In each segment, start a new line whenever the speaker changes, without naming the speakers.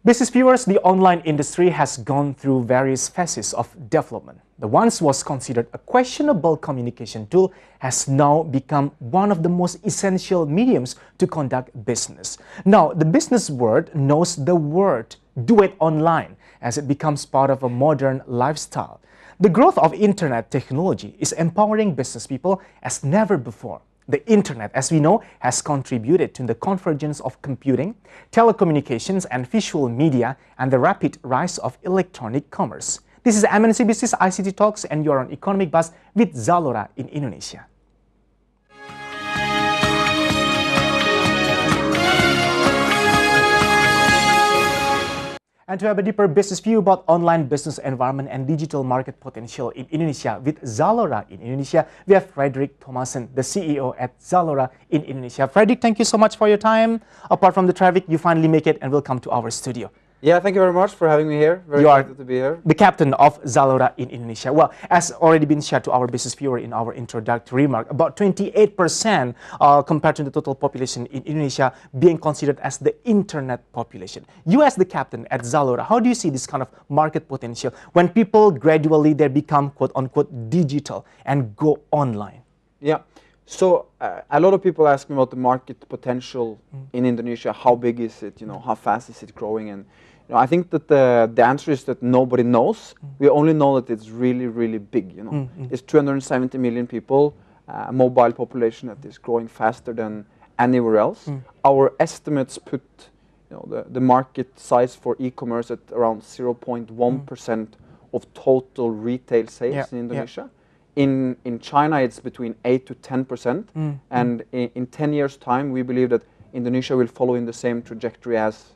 Business viewers, the online industry has gone through various phases of development. The once was considered a questionable communication tool has now become one of the most essential mediums to conduct business. Now, the business world knows the word "do it online" as it becomes part of a modern lifestyle. The growth of internet technology is empowering business people as never before. The internet, as we know, has contributed to the convergence of computing, telecommunications, and visual media, and the rapid rise of electronic commerce. This is MNC Business ICT Talks, and you're on Economic Buzz with ZALORA in Indonesia. And to have a deeper business view about online business environment and digital market potential in Indonesia with ZALORA in Indonesia, we have Fredrik Thomassen, the CEO at ZALORA in Indonesia. Fredrik, thank you so much for your time. Apart from the traffic, you finally make it and will come to our studio.
Yeah, thank you very much for having me here. Very excited to be here.
The captain of ZALORA in Indonesia. Well, as already been shared to our business viewer in our introductory remark, about 28% compared to the total population in Indonesia being considered as the internet population. You as the captain at ZALORA, how do you see this kind of market potential when people gradually they become quote-unquote digital and go online?
Yeah. So a lot of people ask me about the market potential in Indonesia. How big is it? You know, how fast is it growing? And you know, I think that the answer is that nobody knows. We only know that it's really, really big. You know, it's 270 million people, a mobile population that is growing faster than anywhere else. Our estimates put the market size for e-commerce at around 0.1% of total retail sales in Indonesia. In China, it's between 8 to 10%, and in 10 years' time, we believe that Indonesia will follow in the same trajectory as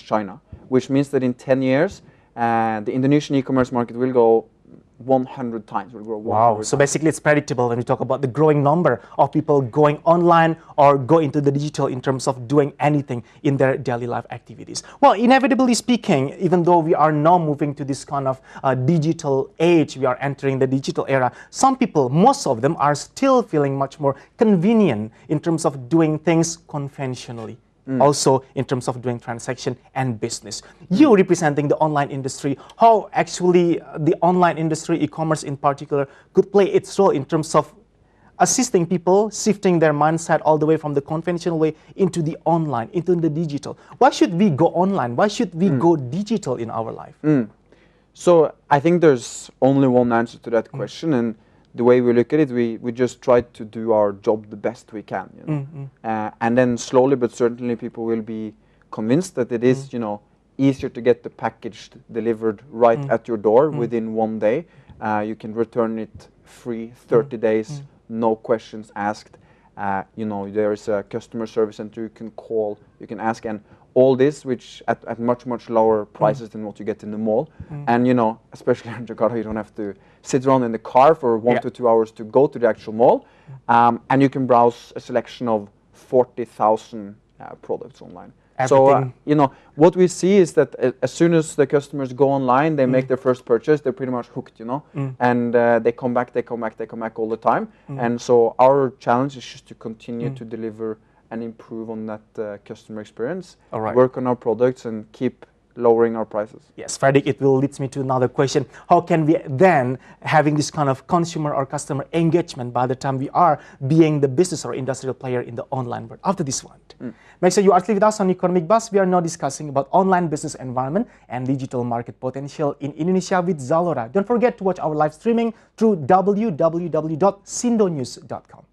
China, which means that in 10 years, the Indonesian e-commerce market will go 100 times. Will grow 100
wow! So basically, it's predictable when we talk about the growing number of people going online or go into the digital in terms of doing anything in their daily life activities. Well, inevitably speaking, even though we are now moving to this kind of digital age, we are entering the digital era, some people, most of them, are still feeling much more convenient in terms of doing things conventionally. Also in terms of doing transaction and business. You representing the online industry, how actually the online industry, e-commerce in particular, could play its role in terms of assisting people, shifting their mindset all the way from the conventional way into the online, into the digital. Why should we go online? Why should we go digital in our life?
So I think there's only one answer to that question, and the way we look at it, we just try to do our job the best we can, you know? And then slowly but certainly people will be convinced that it is, you know, easier to get the package delivered right at your door within one day. You can return it free, 30 days, no questions asked. You know, there is a customer service center you can call, you can ask, and all this, which at much lower prices than what you get in the mall. And you know, especially in Jakarta, you don't have to sit around in the car for 1 to 2 hours to go to the actual mall. And you can browse a selection of 40,000 products online. So, you know, what we see is that as soon as the customers go online, they make their first purchase, they're pretty much hooked, you know, and they come back all the time. And so our challenge is just to continue to deliver and improve on that customer experience, work on our products, and keep lowering our prices.
Yes, Fredrik, it will lead me to another question. How can we then having this kind of consumer or customer engagement by the time we are being the business or industrial player in the online world? After this one, make sure you are still with us on Economic Buzz. We are now discussing about online business environment and digital market potential in Indonesia with ZALORA. Don't forget to watch our live streaming through www.sindonews.com.